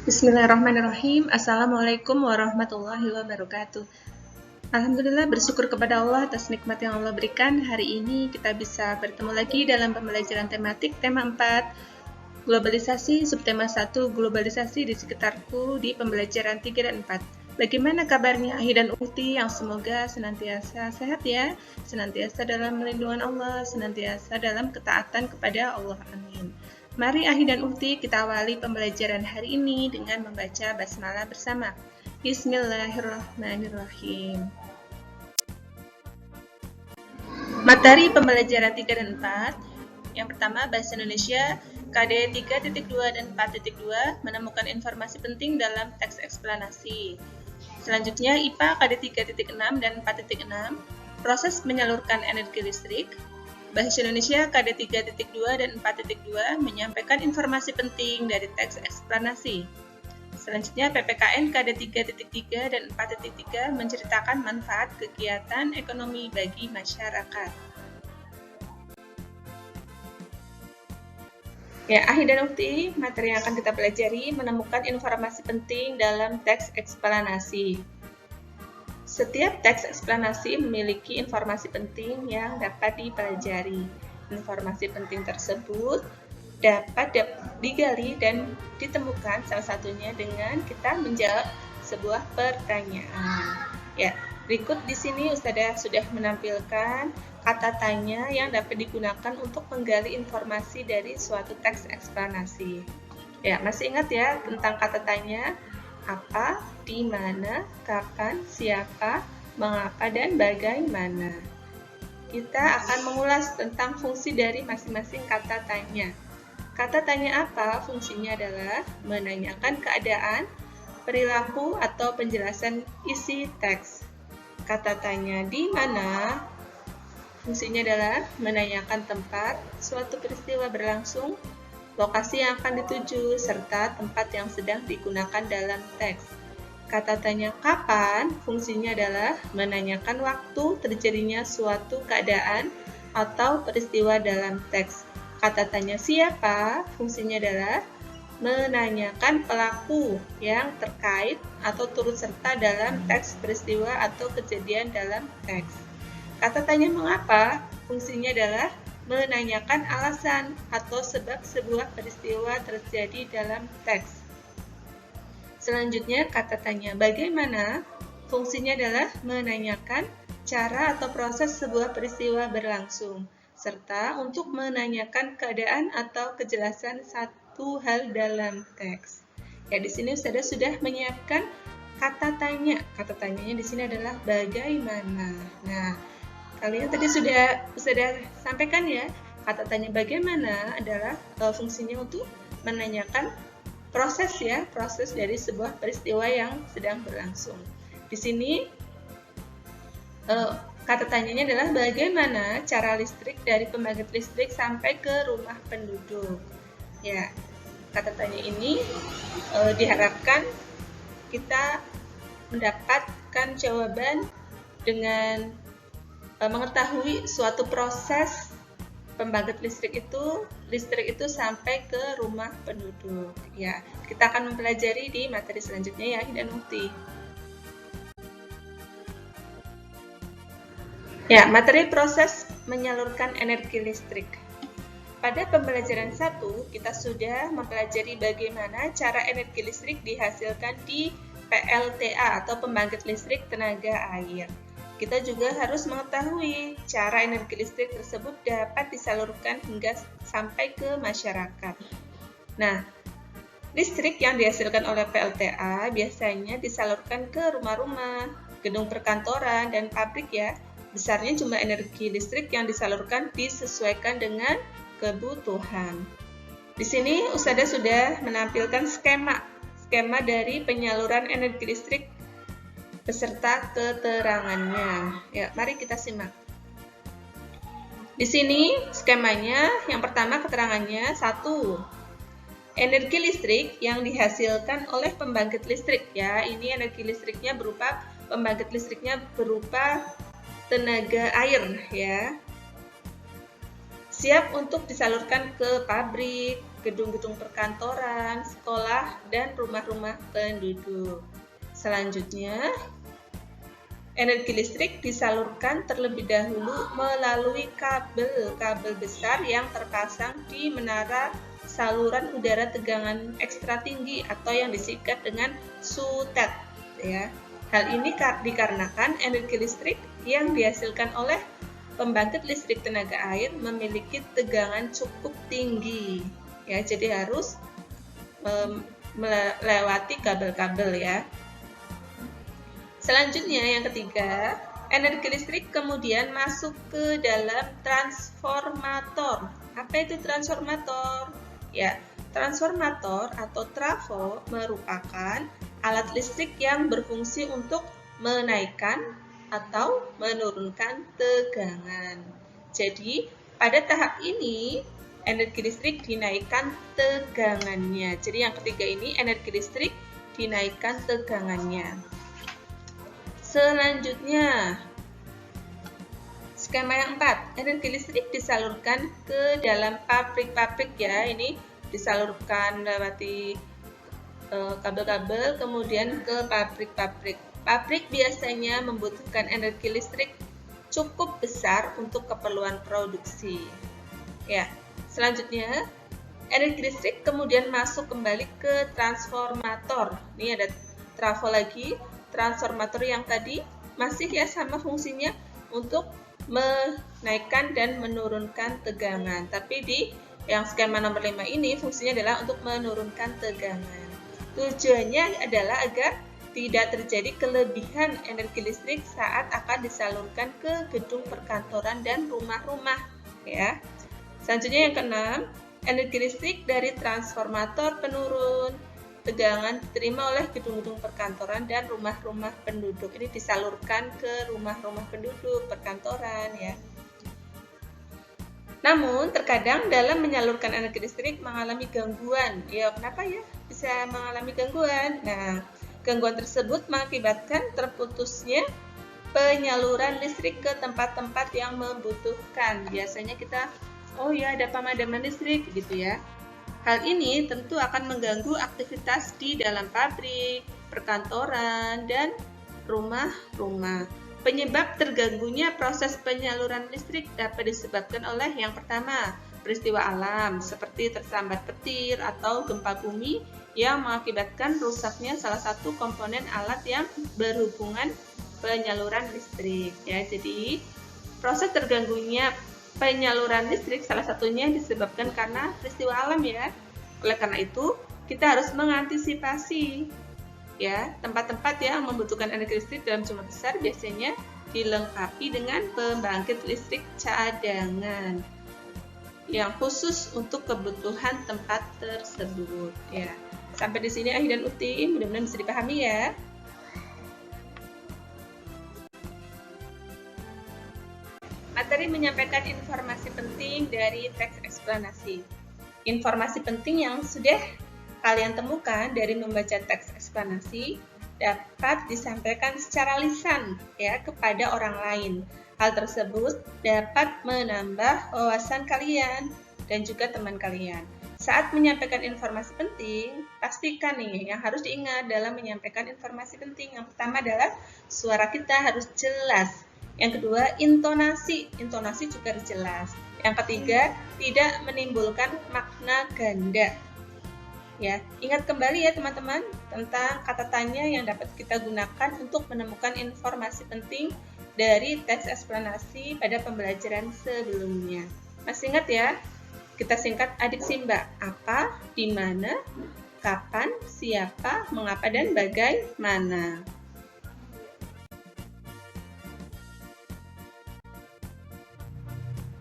Bismillahirrahmanirrahim. Assalamualaikum warahmatullahi wabarakatuh. Alhamdulillah, bersyukur kepada Allah atas nikmat yang Allah berikan. Hari ini kita bisa bertemu lagi dalam pembelajaran tematik tema 4, globalisasi, subtema 1, globalisasi di sekitarku di pembelajaran 3 dan 4. Bagaimana kabarnya Ahi dan Uhti yang semoga senantiasa sehat ya, senantiasa dalam melindungan Allah, senantiasa dalam ketaatan kepada Allah. Amin. Mari Ahi dan Uhti kita awali pembelajaran hari ini dengan membaca basmalah bersama. Bismillahirrahmanirrahim. Materi pembelajaran 3 dan 4. Yang pertama, Bahasa Indonesia KD 3.2 dan 4.2 menemukan informasi penting dalam teks eksplanasi. Selanjutnya, IPA KD 3.6 dan 4.6 proses menyalurkan energi listrik. Bahasa Indonesia KD 3.2 dan 4.2 menyampaikan informasi penting dari teks eksplanasi. Selanjutnya, PPKN KD 3.3 dan 4.3 menceritakan manfaat kegiatan ekonomi bagi masyarakat. Ya, Ahi dan Ukti, materi yang akan kita pelajari menemukan informasi penting dalam teks eksplanasi. Setiap teks eksplanasi memiliki informasi penting yang dapat dipelajari. Informasi penting tersebut dapat digali dan ditemukan salah satunya dengan kita menjawab sebuah pertanyaan. Ya, berikut di sini Ustadzah sudah menampilkan kata tanya yang dapat digunakan untuk menggali informasi dari suatu teks eksplanasi. Ya, masih ingat ya tentang kata tanya? Apa, di mana, kapan, siapa, mengapa, dan bagaimana. Kita akan mengulas tentang fungsi dari masing-masing kata tanya. Kata tanya apa? Fungsinya adalah menanyakan keadaan, perilaku, atau penjelasan isi teks. Kata tanya di mana? Fungsinya adalah menanyakan tempat suatu peristiwa berlangsung, lokasi yang akan dituju, serta tempat yang sedang digunakan dalam teks. Kata tanya kapan, fungsinya adalah menanyakan waktu terjadinya suatu keadaan atau peristiwa dalam teks. Kata tanya siapa, fungsinya adalah menanyakan pelaku yang terkait atau turut serta dalam teks peristiwa atau kejadian dalam teks. Kata tanya mengapa, fungsinya adalah menanyakan alasan atau sebab sebuah peristiwa terjadi dalam teks. Selanjutnya, kata tanya bagaimana, fungsinya adalah menanyakan cara atau proses sebuah peristiwa berlangsung, serta untuk menanyakan keadaan atau kejelasan satu hal dalam teks. Ya, di sini sudah menyiapkan kata tanya. Kata tanyanya di sini adalah bagaimana. Nah, kalian tadi sudah sampaikan ya, kata tanya bagaimana adalah fungsinya untuk menanyakan proses dari sebuah peristiwa yang sedang berlangsung. Di sini kata tanyanya adalah bagaimana cara listrik dari pembangkit listrik sampai ke rumah penduduk. Ya, kata tanya ini diharapkan kita mendapatkan jawaban dengan mengetahui suatu proses pembangkit listrik itu sampai ke rumah penduduk. Ya, kita akan mempelajari di materi selanjutnya ya, dan Ukti. Ya, materi proses menyalurkan energi listrik. Pada pembelajaran 1, kita sudah mempelajari bagaimana cara energi listrik dihasilkan di PLTA atau pembangkit listrik tenaga air. Kita juga harus mengetahui cara energi listrik tersebut dapat disalurkan hingga sampai ke masyarakat. Nah, listrik yang dihasilkan oleh PLTA biasanya disalurkan ke rumah-rumah, gedung perkantoran, dan pabrik ya. Besarnya jumlah energi listrik yang disalurkan disesuaikan dengan kebutuhan. Di sini Ustadzah sudah menampilkan skema dari penyaluran energi listrik beserta keterangannya. Ya, mari kita simak. Di sini skemanya, yang pertama keterangannya 1. Energi listrik yang dihasilkan oleh pembangkit listrik ya. Ini energi listriknya berupa pembangkit listriknya berupa tenaga air ya. Siap untuk disalurkan ke pabrik, gedung-gedung perkantoran, kesehatan, sekolah, dan rumah-rumah penduduk. Selanjutnya, energi listrik disalurkan terlebih dahulu melalui kabel-kabel besar yang terpasang di menara saluran udara tegangan ekstra tinggi atau yang disingkat dengan SUTET, ya. Hal ini dikarenakan energi listrik yang dihasilkan oleh pembangkit listrik tenaga air memiliki tegangan cukup tinggi, ya. Jadi harus melewati kabel-kabel, ya. Selanjutnya yang ketiga, energi listrik kemudian masuk ke dalam transformator. Apa itu transformator? Ya, transformator atau trafo merupakan alat listrik yang berfungsi untuk menaikkan atau menurunkan tegangan. Jadi, pada tahap ini energi listrik dinaikkan tegangannya. Jadi yang ketiga ini energi listrik dinaikkan tegangannya. Selanjutnya, skema yang 4, energi listrik disalurkan ke dalam pabrik-pabrik, ya. Ini disalurkan lewati kabel-kabel kemudian ke pabrik-pabrik. Pabrik biasanya membutuhkan energi listrik cukup besar untuk keperluan produksi. Ya, selanjutnya energi listrik kemudian masuk kembali ke transformator. Ini ada trafo lagi. Transformator yang tadi masih ya sama fungsinya untuk menaikkan dan menurunkan tegangan. Tapi di yang skema nomor 5 ini fungsinya adalah untuk menurunkan tegangan. Tujuannya adalah agar tidak terjadi kelebihan energi listrik saat akan disalurkan ke gedung perkantoran dan rumah-rumah, ya. Selanjutnya yang keenam, energi listrik dari transformator penurun tegangan diterima oleh gedung-gedung perkantoran dan rumah-rumah penduduk. Ini disalurkan ke rumah-rumah penduduk, perkantoran, ya. Namun, terkadang dalam menyalurkan energi listrik mengalami gangguan. Ya, kenapa ya bisa mengalami gangguan? Nah, gangguan tersebut mengakibatkan terputusnya penyaluran listrik ke tempat-tempat yang membutuhkan. Biasanya kita, oh ya ada pemadaman listrik, gitu ya. Hal ini tentu akan mengganggu aktivitas di dalam pabrik, perkantoran, dan rumah-rumah. Penyebab terganggunya proses penyaluran listrik dapat disebabkan oleh yang pertama, peristiwa alam seperti tersambat petir atau gempa bumi yang mengakibatkan rusaknya salah satu komponen alat yang berhubungan penyaluran listrik. Ya, jadi proses terganggunya penyaluran listrik salah satunya disebabkan karena peristiwa alam, ya. Oleh karena itu, kita harus mengantisipasi, ya, tempat-tempat yang membutuhkan energi listrik dalam jumlah besar biasanya dilengkapi dengan pembangkit listrik cadangan yang khusus untuk kebutuhan tempat tersebut, ya. Sampai di sini Ahi dan Uti, mudah-mudahan bisa dipahami, ya. Materi menyampaikan informasi penting dari teks eksplanasi. Informasi penting yang sudah kalian temukan dari membaca teks eksplanasi dapat disampaikan secara lisan, ya, kepada orang lain. Hal tersebut dapat menambah wawasan kalian dan juga teman kalian. Saat menyampaikan informasi penting, pastikan nih yang harus diingat dalam menyampaikan informasi penting. Yang pertama adalah suara kita harus jelas. Yang kedua, intonasi juga harus jelas. Yang ketiga, tidak menimbulkan makna ganda. Ya, ingat kembali ya teman-teman tentang kata tanya yang dapat kita gunakan untuk menemukan informasi penting dari teks eksplanasi pada pembelajaran sebelumnya. Masih ingat ya? Kita singkat adik Simba. Apa, di mana, kapan, siapa, mengapa, dan bagaimana.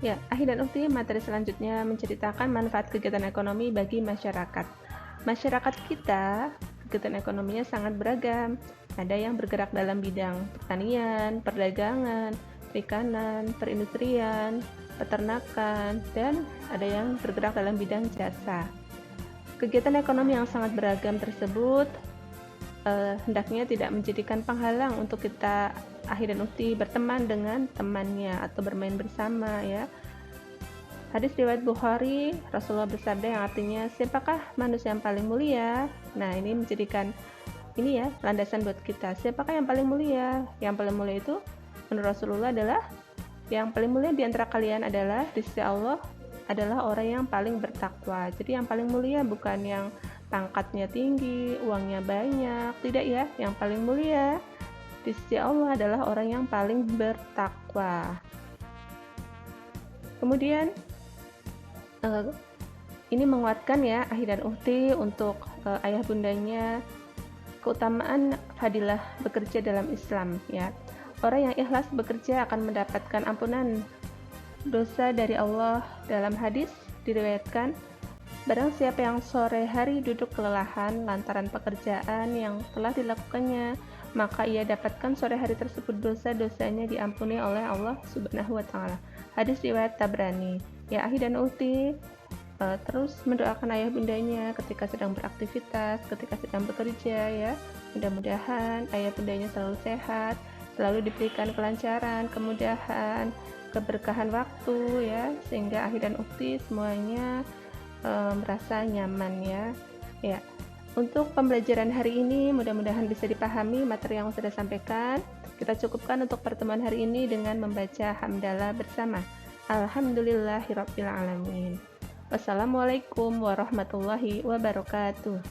Ya, Ahi dan Ukti, materi selanjutnya menceritakan manfaat kegiatan ekonomi bagi masyarakat. Masyarakat kita, kegiatan ekonominya sangat beragam. Ada yang bergerak dalam bidang pertanian, perdagangan, perikanan, perindustrian, peternakan, dan ada yang bergerak dalam bidang jasa. Kegiatan ekonomi yang sangat beragam tersebut hendaknya tidak menjadikan penghalang untuk kita Ahi dan Ukti berteman dengan temannya atau bermain bersama, ya. Hadis riwayat Bukhari, Rasulullah bersabda yang artinya, siapakah manusia yang paling mulia? Nah, ini menjadikan ini ya, landasan buat kita. Siapakah yang paling mulia? Yang paling mulia itu menurut Rasulullah adalah yang paling mulia di antara kalian adalah di sisi Allah adalah orang yang paling bertakwa. Jadi yang paling mulia bukan yang pangkatnya tinggi, uangnya banyak, tidak ya. Yang paling mulia di sisi Allah adalah orang yang paling bertakwa. Kemudian ini menguatkan ya Ahi dan Uhti untuk ayah bundanya keutamaan fadilah bekerja dalam Islam ya. Orang yang ikhlas bekerja akan mendapatkan ampunan dosa dari Allah. Dalam hadis diriwayatkan, barang siapa yang sore hari duduk kelelahan lantaran pekerjaan yang telah dilakukannya, maka ia dapatkan sore hari tersebut dosa-dosanya diampuni oleh Allah Subhanahu wa taala. Hadis riwayat Tabrani. Ya, Ahi dan Uhti terus mendoakan ayah bundanya ketika sedang beraktivitas, ketika sedang bekerja ya. Mudah-mudahan ayah bundanya selalu sehat, selalu diberikan kelancaran, kemudahan, keberkahan waktu ya, sehingga Ahi dan Uhti semuanya merasa nyaman ya. Ya. Untuk pembelajaran hari ini mudah-mudahan bisa dipahami materi yang sudah sampaikan. Kita cukupkan untuk pertemuan hari ini dengan membaca hamdalah bersama. Alhamdulillahirabbil alamin. Wassalamualaikum warahmatullahi wabarakatuh.